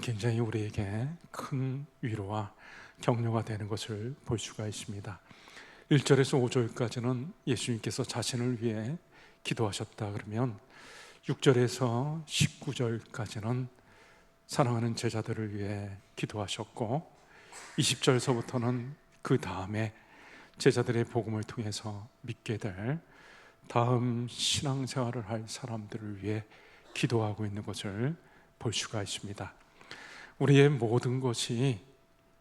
굉장히 우리에게 큰 위로와 격려가 되는 것을 볼 수가 있습니다. 1절에서 5절까지는 예수님께서 자신을 위해 기도하셨다 그러면 6절에서 19절까지는 사랑하는 제자들을 위해 기도하셨고 20절서부터는 그 다음에 제자들의 복음을 통해서 믿게 될 다음 신앙생활을 할 사람들을 위해 기도하고 있는 것을 볼 수가 있습니다. 우리의 모든 것이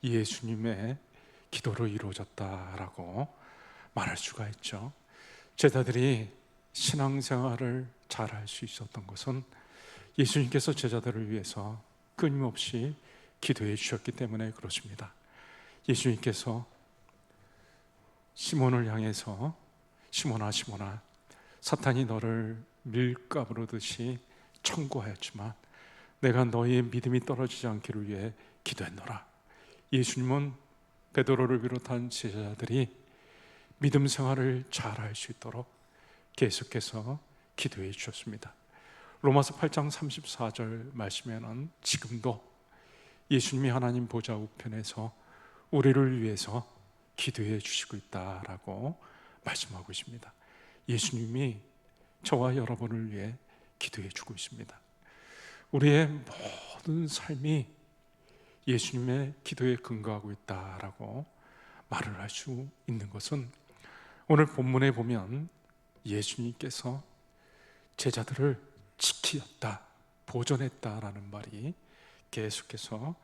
예수님의 기도로 이루어졌다라고 말할 수가 있죠. 제자들이 신앙생활을 잘 할 수 있었던 것은 예수님께서 제자들을 위해서 끊임없이 기도해 주셨기 때문에 그렇습니다. 예수님께서 시몬을 향해서 시몬아 시몬아 사탄이 너를 밀가부르듯이 청구하였지만 내가 너희의 믿음이 떨어지지 않기를 위해 기도했노라. 예수님은 베드로를 비롯한 제자들이 믿음 생활을 잘 할 수 있도록 계속해서 기도해 주셨습니다. 로마서 8장 34절 말씀에는 지금도 예수님이 하나님 보좌 우편에서 우리를 위해서 기도해 주시고 있다라고 말씀하고 있습니다. 예수님이 저와 여러분을 위해 기도해 주고 있습니다. 우리의 모든 삶이 예수님의 기도에 근거하고 있다라고 말을 할 수 있는 것은 오늘 본문에 보면 예수님께서 제자들을 지키었다, 보존했다라는 말이 계속해서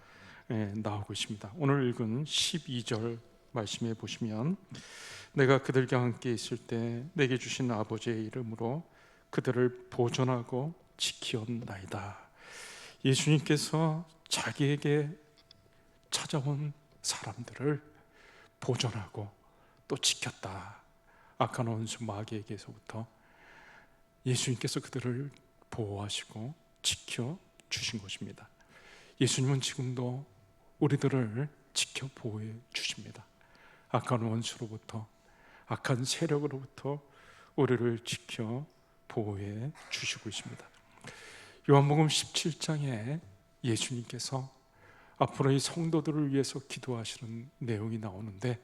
나오고 있습니다. 오늘 읽은 12절 말씀에 보시면 내가 그들과 함께 있을 때 내게 주신 아버지의 이름으로 그들을 보존하고 지키었나이다. 예수님께서 자기에게 찾아온 사람들을 보존하고 또 지켰다. 악한 원수 마귀에게서부터 예수님께서 그들을 보호하시고 지켜 주신 것입니다. 예수님은 지금도 우리들을 지켜 보호해 주십니다. 악한 원수로부터, 악한 세력으로부터 우리를 지켜 보호해 주시고 있습니다. 요한복음 17장에 예수님께서 앞으로의 성도들을 위해서 기도하시는 내용이 나오는데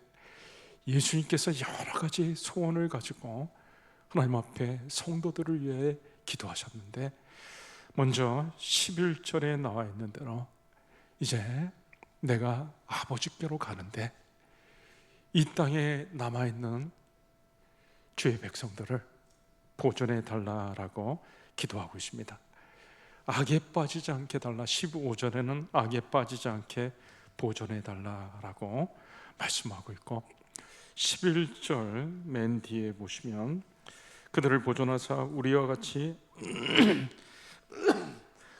예수님께서 여러 가지 소원을 가지고 하나님 앞에 성도들을 위해 기도하셨는데 먼저 11절에 나와 있는 대로 이제 내가 아버지께로 가는데 이 땅에 남아있는 주의 백성들을 보존해 달라라고 기도하고 있습니다. 악에 빠지지 않게 달라. 15절에는 악에 빠지지 않게 보존해 달라라고 말씀하고 있고 11절 맨 뒤에 보시면 그들을 보존하사 우리와 같이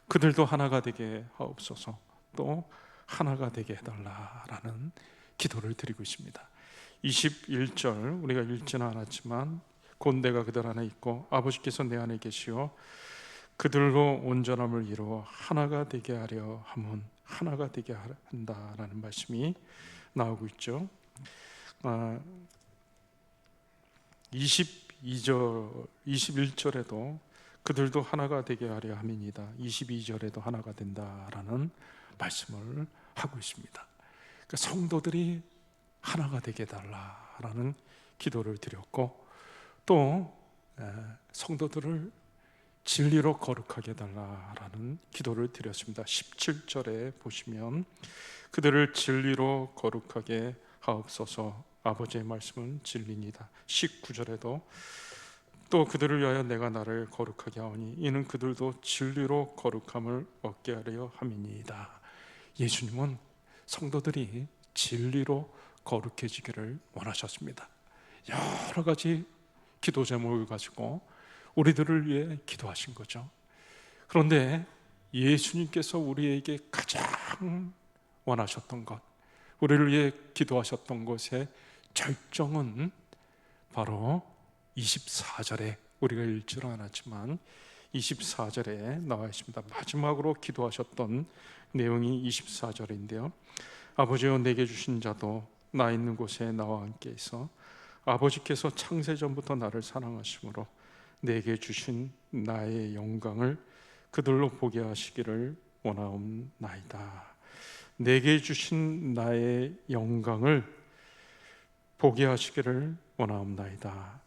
그들도 하나가 되게 하옵소서, 또 하나가 되게 해달라라는 기도를 드리고 있습니다. 21절 우리가 읽지는 않았지만 곧 내가 그들 안에 있고 아버지께서 내 안에 계시어 그들로 온전함을 이루어 하나가 되게 하려 함은 하나가 되게 한다라는 말씀이 나오고 있죠. 22절, 21절에도 그들도 하나가 되게 하려 함이니이다. 22절에도 하나가 된다라는 말씀을 하고 있습니다. 그러니까 성도들이 하나가 되게 해달라라는 기도를 드렸고 또 성도들을 진리로 거룩하게 해달라라는 기도를 드렸습니다. 17절에 보시면 그들을 진리로 거룩하게 하옵소서, 아버지의 말씀은 진리니다. 19절에도 또 그들을 위하여 내가 나를 거룩하게 하오니 이는 그들도 진리로 거룩함을 얻게 하려 함이니이다. 예수님은 성도들이 진리로 거룩해지기를 원하셨습니다. 여러 가지 기도 제목을 가지고 우리들을 위해 기도하신 거죠. 그런데 예수님께서 우리에게 가장 원하셨던 것, 우리를 위해 기도하셨던 것의 절정은 바로 24절에 우리가 읽지는 않았지만 24절에 나와 있습니다. 마지막으로 기도하셨던 내용이 24절인데요. 아버지여 내게 주신 자도 나 있는 곳에 나와 함께 있어 아버지께서 창세전부터 나를 사랑하심으로 내게 주신 나의 영광을 그들로 보게 하시기를 원하옵나이다. 내게 주신 나의 영광을 보게 하시기를 원하옵나이다.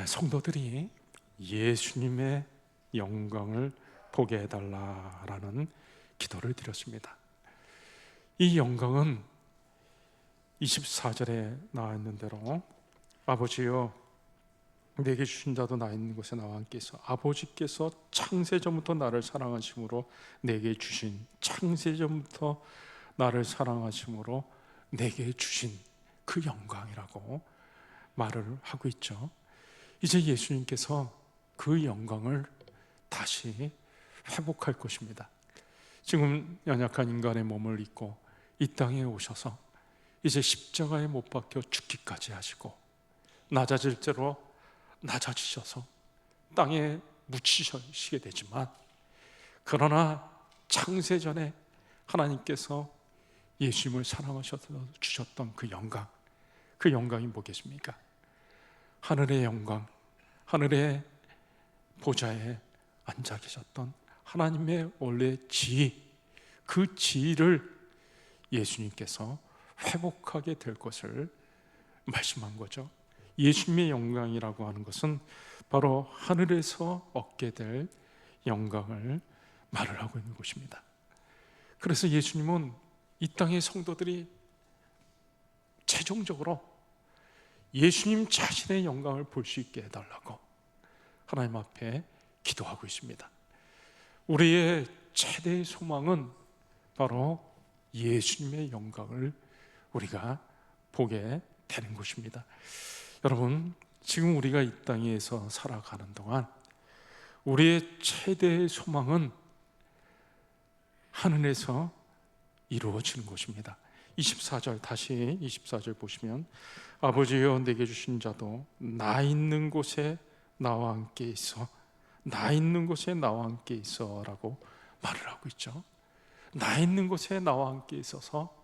성도들이 예수님의 영광을 보게 해달라라는 기도를 드렸습니다. 이 영광은 24절에 나와 있는 대로 아버지여 내게 주신 자도 나 있는 곳에 나와 함께 있어. 아버지께서 창세전부터 나를 사랑하심으로 내게 주신, 창세전부터 나를 사랑하심으로 내게 주신 그 영광이라고 말을 하고 있죠. 이제 예수님께서 그 영광을 다시 회복할 것입니다. 지금 연약한 인간의 몸을 입고 이 땅에 오셔서 이제 십자가에 못 박혀 죽기까지 하시고 낮아질 대로 낮아지셔서 땅에 묻히시게 되지만, 그러나 창세전에 하나님께서 예수님을 사랑하셔서 주셨던 그 영광이 뭐겠습니까? 하늘의 영광, 하늘의 보좌에 앉아 계셨던 하나님의 원래 지위, 그 지위를 예수님께서 회복하게 될 것을 말씀한 거죠. 예수님의 영광이라고 하는 것은 바로 하늘에서 얻게 될 영광을 말을 하고 있는 것입니다. 그래서 예수님은 이 땅의 성도들이 최종적으로 예수님 자신의 영광을 볼 수 있게 해달라고 하나님 앞에 기도하고 있습니다. 우리의 최대의 소망은 바로 예수님의 영광을 우리가 보게 되는 것입니다. 여러분, 지금 우리가 이 땅에서 살아가는 동안 우리의 최대의 소망은 하늘에서 이루어지는 것입니다. 24절, 다시 24절 보시면 아버지여 내게 주신 자도 나 있는 곳에 나와 함께 있어, 나 있는 곳에 나와 함께 있어 라고 말을 하고 있죠. 나 있는 곳에 나와 함께 있어서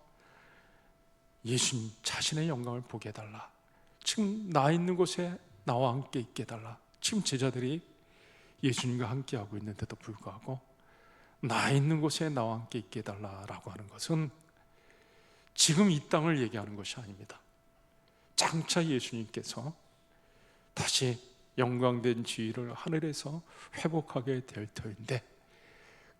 예수님 자신의 영광을 보게 해달라. 지금 나 있는 곳에 나와 함께 있게 해달라. 지금 제자들이 예수님과 함께 하고 있는데도 불구하고 나 있는 곳에 나와 함께 있게 해달라라고 하는 것은 지금 이 땅을 얘기하는 것이 아닙니다. 장차 예수님께서 다시 영광된 지위를 하늘에서 회복하게 될 터인데,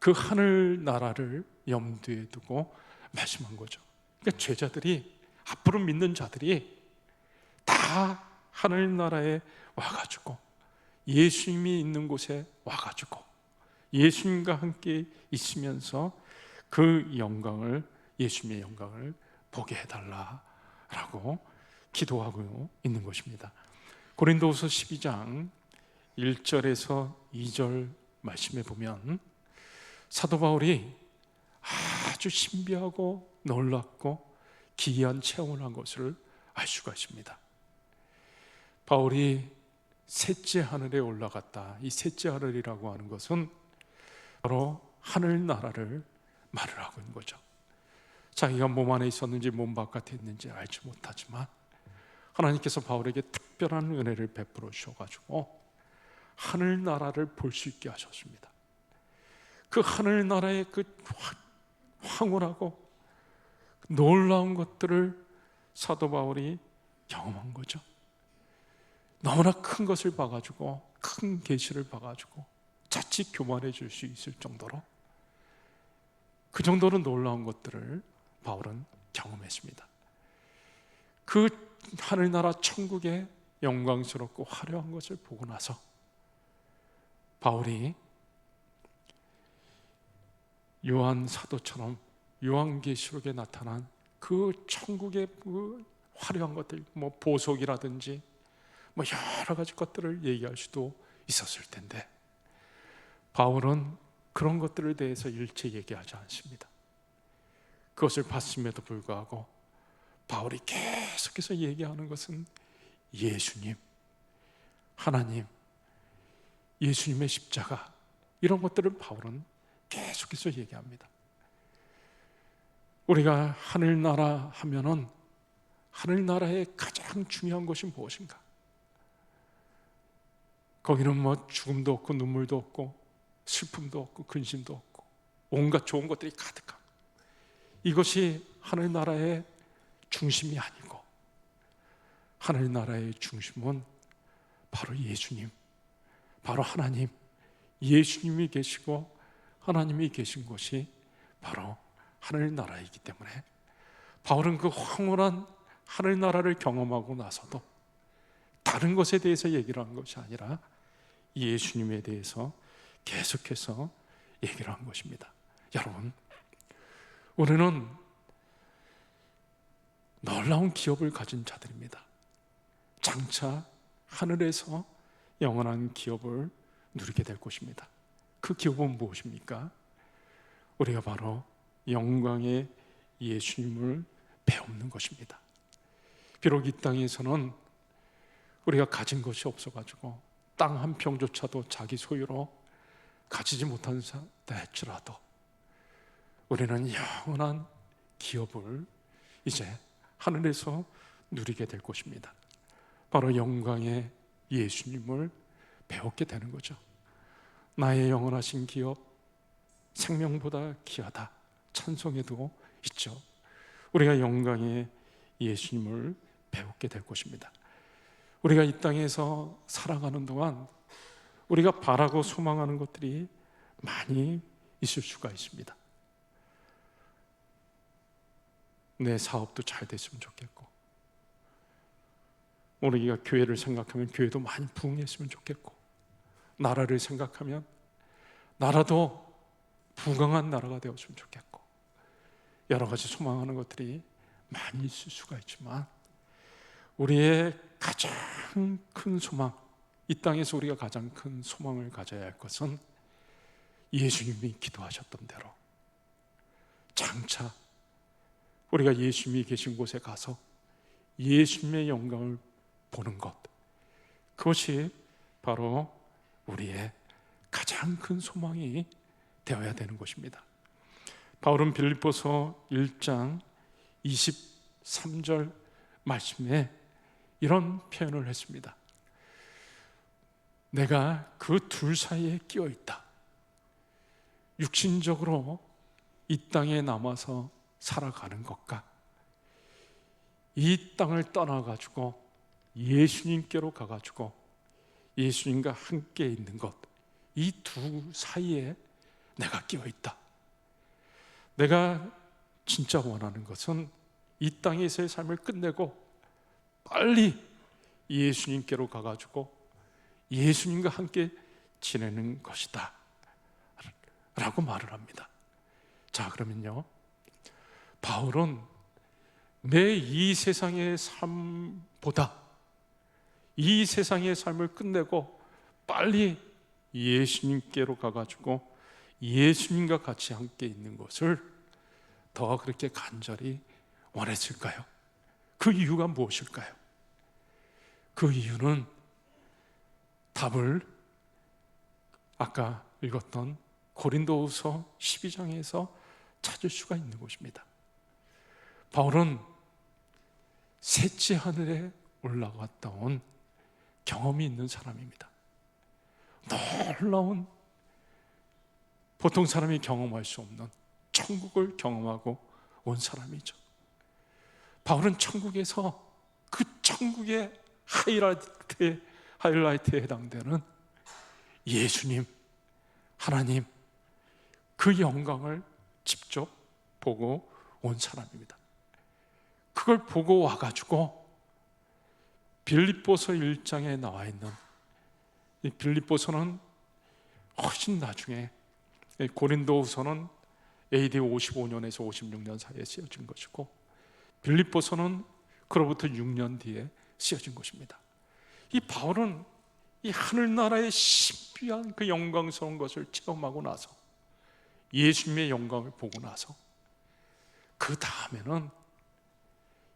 그 하늘 나라를 염두에 두고 말씀한 거죠. 그러니까 제자들이, 앞으로 믿는 자들이 다 하늘나라에 와가지고 예수님이 있는 곳에 와가지고 예수님과 함께 있으면서 그 영광을, 예수님의 영광을 보게 해달라라고 기도하고 있는 것입니다. 고린도후서 12장 1절에서 2절 말씀에 보면 사도 바울이 아주 신비하고 놀랍고 기이한 체험을 한 것을 알 수가 있습니다. 바울이 셋째 하늘에 올라갔다. 이 셋째 하늘이라고 하는 것은 바로 하늘나라를 말을 하고 있는 거죠. 자기가 몸 안에 있었는지 몸 바깥에 있는지 알지 못하지만 하나님께서 바울에게 특별한 은혜를 베풀어 주셔가지고 하늘나라를 볼 수 있게 하셨습니다. 그 하늘나라의 그 황홀하고 놀라운 것들을 사도 바울이 경험한 거죠. 너무나 큰 것을 봐가지고, 큰 계시를 봐가지고 자칫 교만해질 수 있을 정도로, 그 정도로 놀라운 것들을 바울은 경험했습니다. 그 하늘나라 천국의 영광스럽고 화려한 것을 보고 나서 바울이 요한 사도처럼 요한계시록에 나타난 그 천국의 그 화려한 것들, 뭐 보석이라든지 뭐 여러 가지 것들을 얘기할 수도 있었을 텐데, 바울은 그런 것들에 대해서 일체 얘기하지 않습니다. 그것을 봤음에도 불구하고 바울이 계속해서 얘기하는 것은 예수님, 하나님, 예수님의 십자가, 이런 것들을 바울은 계속해서 얘기합니다. 우리가 하늘나라 하면은 하늘나라의 가장 중요한 것이 무엇인가? 거기는 뭐 죽음도 없고 눈물도 없고 슬픔도 없고 근심도 없고 온갖 좋은 것들이 가득한, 이것이 하늘나라의 중심이 아니고 하늘나라의 중심은 바로 예수님, 바로 하나님, 예수님이 계시고 하나님이 계신 곳이 바로 하늘나라이기 때문에 바울은 그 황홀한 하늘나라를 경험하고 나서도 다른 것에 대해서 얘기를 한 것이 아니라 예수님에 대해서 계속해서 얘기를 한 것입니다. 여러분, 우리는 놀라운 기업을 가진 자들입니다. 장차 하늘에서 영원한 기업을 누리게 될 것입니다. 그 기업은 무엇입니까? 우리가 바로 영광의 예수님을 배우는 것입니다. 비록 이 땅에서는 우리가 가진 것이 없어가지고 땅 한 평조차도 자기 소유로 가지지 못한 상태 할지라도 우리는 영원한 기업을 이제 하늘에서 누리게 될 것입니다. 바로 영광의 예수님을 배웠게 되는 거죠. 나의 영원하신 기업, 생명보다 귀하다, 찬송에도 있죠. 우리가 영광의 예수님을 배웠게 될 것입니다. 우리가 이 땅에서 살아가는 동안 우리가 바라고 소망하는 것들이 많이 있을 수가 있습니다. 내 사업도 잘 됐으면 좋겠고, 우리가 교회를 생각하면 교회도 많이 부흥했으면 좋겠고, 나라를 생각하면 나라도 부강한 나라가 되었으면 좋겠고, 여러 가지 소망하는 것들이 많이 있을 수가 있지만 우리의 가장 큰 소망, 이 땅에서 우리가 가장 큰 소망을 가져야 할 것은 예수님이 기도하셨던 대로 장차 우리가 예수님이 계신 곳에 가서 예수님의 영광을 보는 것, 그것이 바로 우리의 가장 큰 소망이 되어야 되는 것입니다. 바울은 빌립보서 1장 23절 말씀에 이런 표현을 했습니다. 내가 그 둘 사이에 끼어 있다. 육신적으로 이 땅에 남아서 살아가는 것과 이 땅을 떠나가지고 예수님께로 가가지고 예수님과 함께 있는 것, 이 두 사이에 내가 끼어 있다. 내가 진짜 원하는 것은 이 땅에서의 삶을 끝내고 빨리 예수님께로 가가지고 예수님과 함께 지내는 것이다 라고 말을 합니다. 자, 그러면요, 바울은 내 이 세상의 삶보다 이 세상의 삶을 끝내고 빨리 예수님께로 가가지고 예수님과 같이 함께 있는 것을 더 그렇게 간절히 원했을까요? 그 이유가 무엇일까요? 그 이유는 답을 아까 읽었던 고린도후서 12장에서 찾을 수가 있는 것입니다. 바울은 셋째 하늘에 올라갔다 온 경험이 있는 사람입니다. 놀라운, 보통 사람이 경험할 수 없는 천국을 경험하고 온 사람이죠. 바울은 천국에서 그 천국의 하이라이트에 해당되는 예수님, 하나님, 그 영광을 직접 보고 온 사람입니다. 그걸 보고 와가지고 빌립보서 1장에 나와 있는, 이 빌립보서는 훨씬 나중에, 고린도후서는 AD 55년에서 56년 사이에 쓰여진 것이고 빌립보서는 그로부터 6년 뒤에 쓰여진 것입니다. 이 바울은 이 하늘나라의 신비한 그 영광스러운 것을 체험하고 나서, 예수님의 영광을 보고 나서 그 다음에는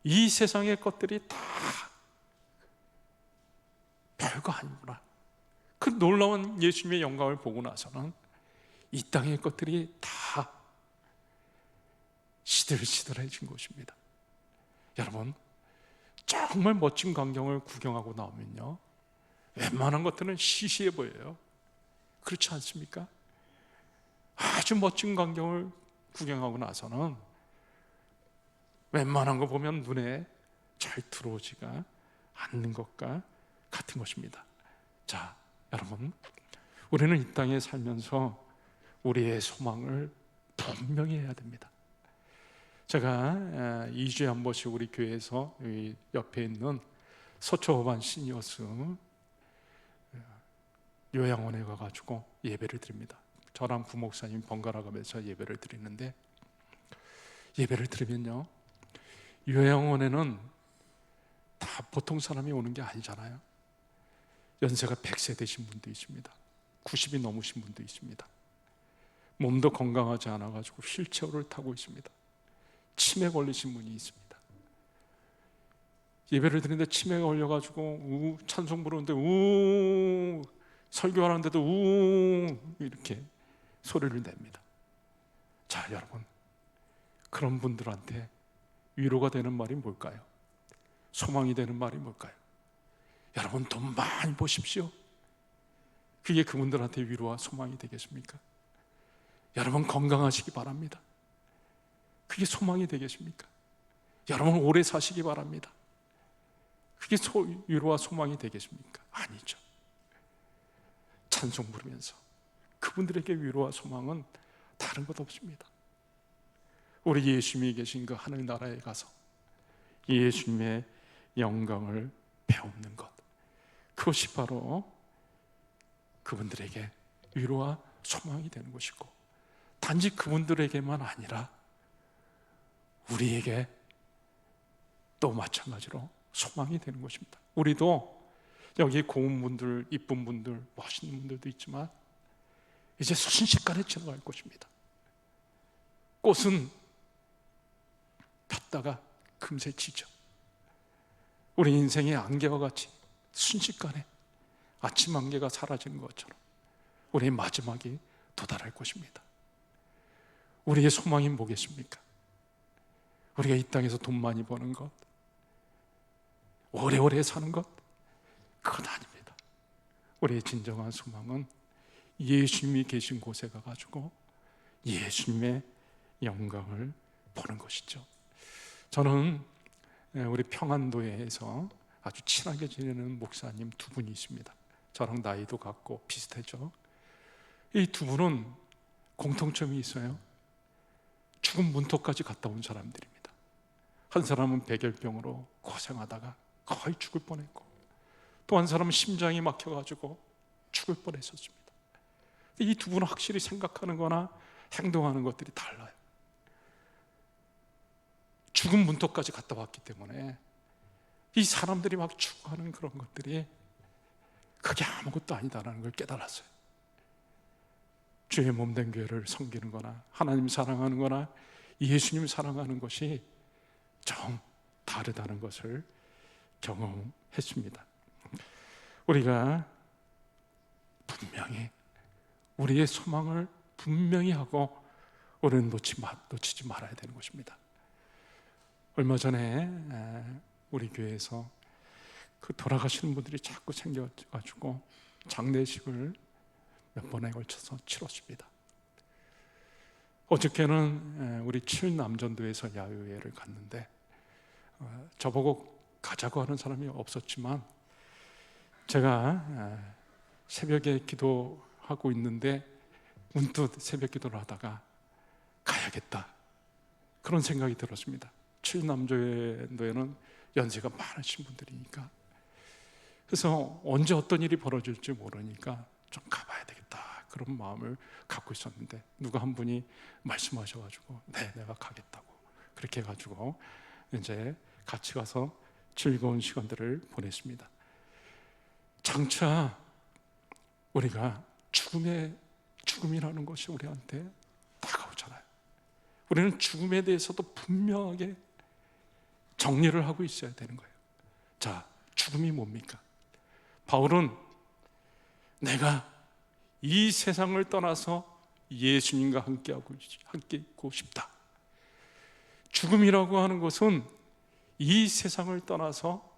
이 세상의 것들이 다 별거 아니구나, 그 놀라운 예수님의 영광을 보고 나서는 이 땅의 것들이 다 시들시들해진 것입니다. 여러분, 정말 멋진 광경을 구경하고 나오면요, 웬만한 것들은 시시해 보여요. 그렇지 않습니까? 아주 멋진 광경을 구경하고 나서는 웬만한 거 보면 눈에 잘 들어오지가 않는 것과 같은 것입니다. 자, 여러분, 우리는 이 땅에 살면서 우리의 소망을 분명히 해야 됩니다. 제가 2주에 한 번씩 우리 교회에서 여기 옆에 있는 서초호반 시니어스 요양원에 가가지고 예배를 드립니다. 저랑 부목사님 번갈아 가면서 예배를 드리는데, 예배를 드리면요, 요양원에는 다 보통 사람이 오는 게 아니잖아요. 연세가 100세 되신 분도 있습니다. 90이 넘으신 분도 있습니다. 몸도 건강하지 않아가지고 휠체어를 타고 있습니다. 치매 걸리신 분이 있습니다. 예배를 드리는데 치매가 걸려가지고 찬송 부르는데 설교하는데도 이렇게 소리를 냅니다. 자, 여러분, 그런 분들한테 위로가 되는 말이 뭘까요? 소망이 되는 말이 뭘까요? 여러분, 돈 많이 버십시오. 그게 그분들한테 위로와 소망이 되겠습니까? 여러분, 건강하시기 바랍니다. 그게 소망이 되겠습니까? 여러분, 오래 사시기 바랍니다. 그게 위로와 소망이 되겠습니까? 아니죠. 찬송 부르면서 그분들에게 위로와 소망은 다른 것 없습니다. 우리 예수님이 계신 그 하늘나라에 가서 예수님의 영광을 배우는 것, 그것이 바로 그분들에게 위로와 소망이 되는 것이고, 단지 그분들에게만 아니라 우리에게 또 마찬가지로 소망이 되는 것입니다. 우리도 여기 고운 분들, 이쁜 분들, 멋있는 분들도 있지만 이제 순식간에 지나갈 것입니다. 꽃은 폈다가 금세 지죠. 우리 인생의 안개와 같이 순식간에 아침 안개가 사라진 것처럼 우리의 마지막이 도달할 것입니다. 우리의 소망이 뭐겠습니까? 우리가 이 땅에서 돈 많이 버는 것, 오래오래 사는 것, 그건 아닙니다. 우리의 진정한 소망은 예수님이 계신 곳에 가가지고 예수님의 영광을 보는 것이죠. 저는 우리 평안도에서 아주 친하게 지내는 목사님 두 분이 있습니다. 저랑 나이도 같고 비슷하죠. 이 두 분은 공통점이 있어요. 죽음 문턱까지 갔다 온 사람들입니다. 한 사람은 백열병으로 고생하다가 거의 죽을 뻔했고, 또 한 사람은 심장이 막혀가지고 죽을 뻔했었습니다. 이 두 분은 확실히 생각하는 거나 행동하는 것들이 달라요. 죽음 문턱까지 갔다 왔기 때문에 이 사람들이 막 추구하는 그런 것들이 그게 아무것도 아니다라는 걸 깨달았어요. 주의 몸된 교회를 섬기는 거나 하나님 사랑하는 거나 예수님 사랑하는 것이 좀 다르다는 것을 경험했습니다. 우리가 분명히 우리의 소망을 분명히 하고 우리는 놓치지 말아야 되는 것입니다. 얼마 전에 우리 교회에서 그 돌아가시는 분들이 자꾸 생겨가지고 장례식을 몇 번에 걸쳐서 치렀습니다. 어저께는 우리 칠남전도에서 야유회를 갔는데 저보고 가자고 하는 사람이 없었지만 제가 새벽에 기도하고 있는데 문득 새벽 기도를 하다가 가야겠다, 그런 생각이 들었습니다. 칠남전도에는 연세가 많으신 분들이니까. 그래서 언제 어떤 일이 벌어질지 모르니까 좀 가봐야 되겠다, 그런 마음을 갖고 있었는데 누가 한 분이 말씀하셔가지고 네, 내가 가겠다고 그렇게 해가지고 이제 같이 가서 즐거운 시간들을 보냈습니다. 장차 우리가 죽음이라는 것이 우리한테 다가오잖아요. 우리는 죽음에 대해서도 분명하게 정리를 하고 있어야 되는 거예요. 자, 죽음이 뭡니까? 바울은 내가 이 세상을 떠나서 예수님과 함께 있고 싶다. 죽음이라고 하는 것은 이 세상을 떠나서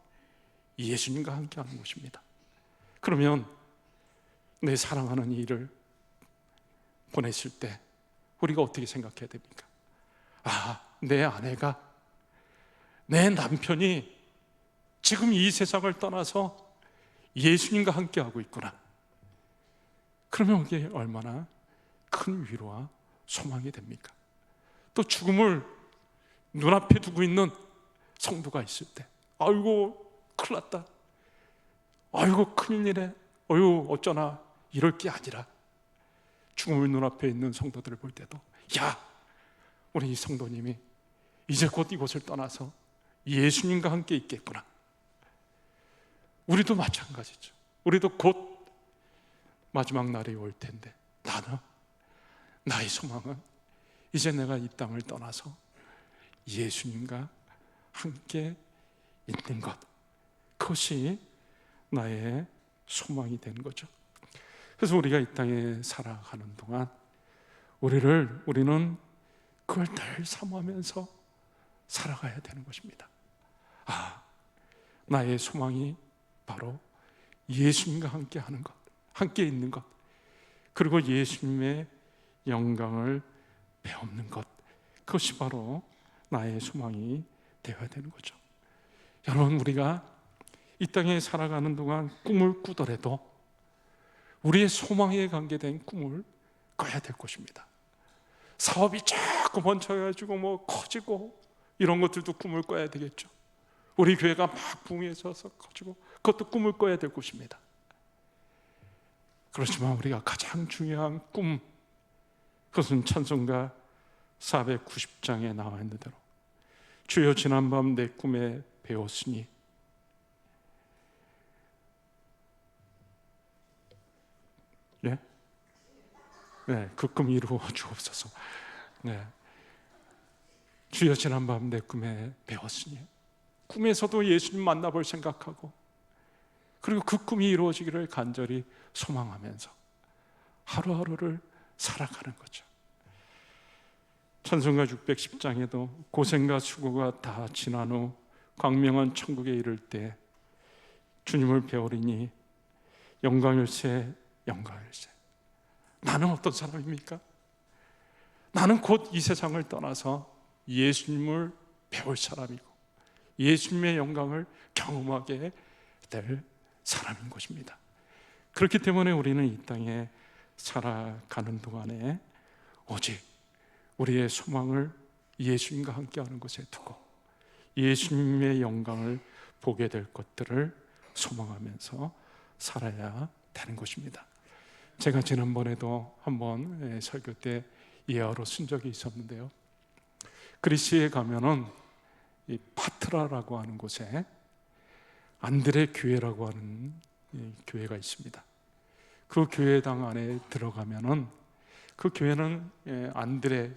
예수님과 함께 하는 것입니다. 그러면 내 사랑하는 이를 보냈을 때 우리가 어떻게 생각해야 됩니까? 내 아내가, 내 남편이 지금 이 세상을 떠나서 예수님과 함께하고 있구나. 그러면 그게 얼마나 큰 위로와 소망이 됩니까? 또 죽음을 눈앞에 두고 있는 성도가 있을 때, 아이고 큰일 났다, 아이고 큰일이네, 어휴 어쩌나, 이럴 게 아니라 죽음을 눈앞에 있는 성도들을 볼 때도, 야, 우리 이 성도님이 이제 곧 이곳을 떠나서 예수님과 함께 있겠구나. 우리도 마찬가지죠. 우리도 곧 마지막 날이 올 텐데, 나의 소망은 이제 내가 이 땅을 떠나서 예수님과 함께 있는 것, 그것이 나의 소망이 되는 거죠. 그래서 우리가 이 땅에 살아가는 동안 우리는 그걸 늘 사모하면서 살아가야 되는 것입니다. 나의 소망이 바로 예수님과 함께 하는 것, 함께 있는 것, 그리고 예수님의 영광을 배우는 것, 그것이 바로 나의 소망이 되어야 되는 거죠. 여러분, 우리가 이 땅에 살아가는 동안 꿈을 꾸더라도 우리의 소망에 관계된 꿈을 꿔야 될 것입니다. 사업이 자꾸 번창해가지고 커지고 이런 것들도 꿈을 꿔야 되겠죠. 우리 교회가 막 붕해서 커지고, 그것도 꿈을 꿔야 될 것입니다. 그렇지만 우리가 가장 중요한 꿈, 그것은 찬송가 490장에 나와 있는 대로, 주여 지난밤 내 꿈에 배웠으니 그 꿈 이루어 주옵소서. 주여 지난밤 내 꿈에 배웠으니, 꿈에서도 예수님 만나볼 생각하고, 그리고 그 꿈이 이루어지기를 간절히 소망하면서 하루하루를 살아가는 거죠. 찬송가 610장에도 고생과 수고가 다 지난 후 광명한 천국에 이를 때 주님을 배우리니 영광일세 영광일세. 나는 어떤 사람입니까? 나는 곧 이 세상을 떠나서 예수님을 배울 사람이고 예수님의 영광을 경험하게 될 사람인 것입니다. 그렇기 때문에 우리는 이 땅에 살아가는 동안에 오직 우리의 소망을 예수님과 함께하는 것에 두고 예수님의 영광을 보게 될 것들을 소망하면서 살아야 되는 것입니다. 제가 지난번에도 한번 설교 때 예화로 쓴 적이 있었는데요, 그리스에 가면은 이 파트라라고 하는 곳에 안드레 교회라고 하는 교회가 있습니다. 그 교회당 안에 들어가면은 그 교회는 안드레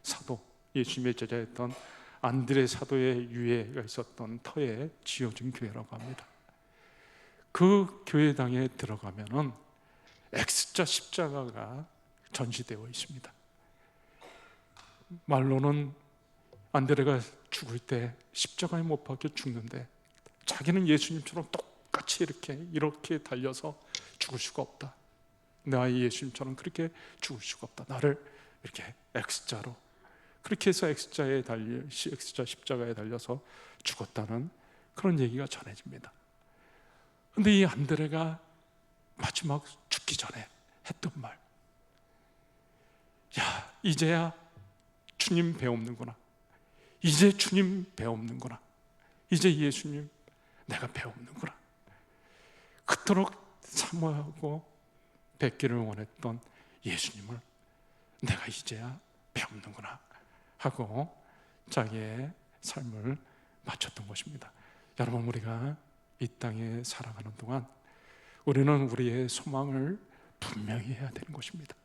사도, 예수님의 제자였던 안드레 사도의 유해가 있었던 터에 지어진 교회라고 합니다. 그 교회당에 들어가면은 X자 십자가가 전시되어 있습니다. 말로는 안드레가 죽을 때 십자가에 못 박혀 죽는데 자기는 예수님처럼 똑같이 이렇게 달려서 죽을 수가 없다. 나 예수님처럼 그렇게 죽을 수가 없다. 나를 이렇게 X자로, 그렇게 해서 X자 십자가에 달려서 죽었다는 그런 얘기가 전해집니다. 그런데 이 안드레가 마지막 죽기 전에 했던 말, 야, 이제야 주님 배없는구나. 이제 주님 배없는구나. 이제 예수님 내가 배없는구나. 그토록 사모하고 뵙기를 원했던 예수님을 내가 이제야 배없는구나 하고 자기의 삶을 마쳤던 것입니다. 여러분, 우리가 이 땅에 살아가는 동안 우리는 우리의 소망을 분명히 해야 되는 것입니다.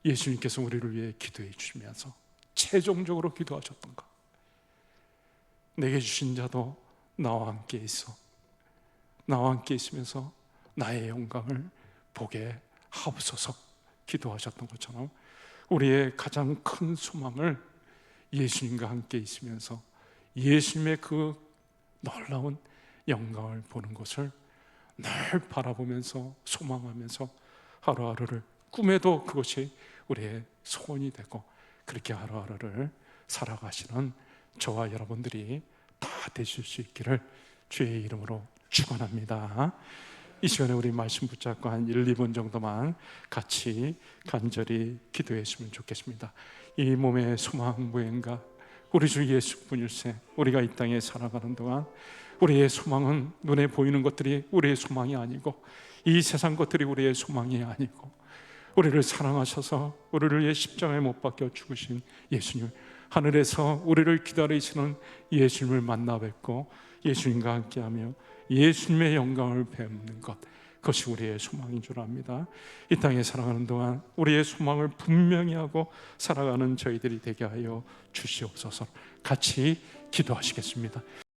예수님께서 우리를 위해 기도해 주시면서 최종적으로 기도하셨던 것, 내게 주신 자도 나와 함께 있어, 나와 함께 있으면서 나의 영광을 보게 하옵소서 기도하셨던 것처럼 우리의 가장 큰 소망을 예수님과 함께 있으면서 예수님의 그 놀라운 영광을 보는 것을 늘 바라보면서 소망하면서 하루하루를, 꿈에도 그것이 우리의 소원이 되고 그렇게 하루하루를 살아가시는 저와 여러분들이 다 되실 수 있기를 주의 이름으로 축원합니다. 이 시간에 우리 말씀 붙잡고 한 1, 2분 정도만 같이 간절히 기도했으면 좋겠습니다. 이 몸의 소망 무엇인가? 우리 주 예수뿐일세. 우리가 이 땅에 살아가는 동안 우리의 소망은 눈에 보이는 것들이 우리의 소망이 아니고, 이 세상 것들이 우리의 소망이 아니고, 우리를 사랑하셔서 우리를 위해 십자가에 못 박혀 죽으신 예수님, 하늘에서 우리를 기다리시는 예수님을 만나 뵙고 예수님과 함께하며 예수님의 영광을 뵙는 것, 그것이 우리의 소망인 줄 압니다. 이 땅에 살아가는 동안 우리의 소망을 분명히 하고 살아가는 저희들이 되게 하여 주시옵소서. 같이 기도하시겠습니다.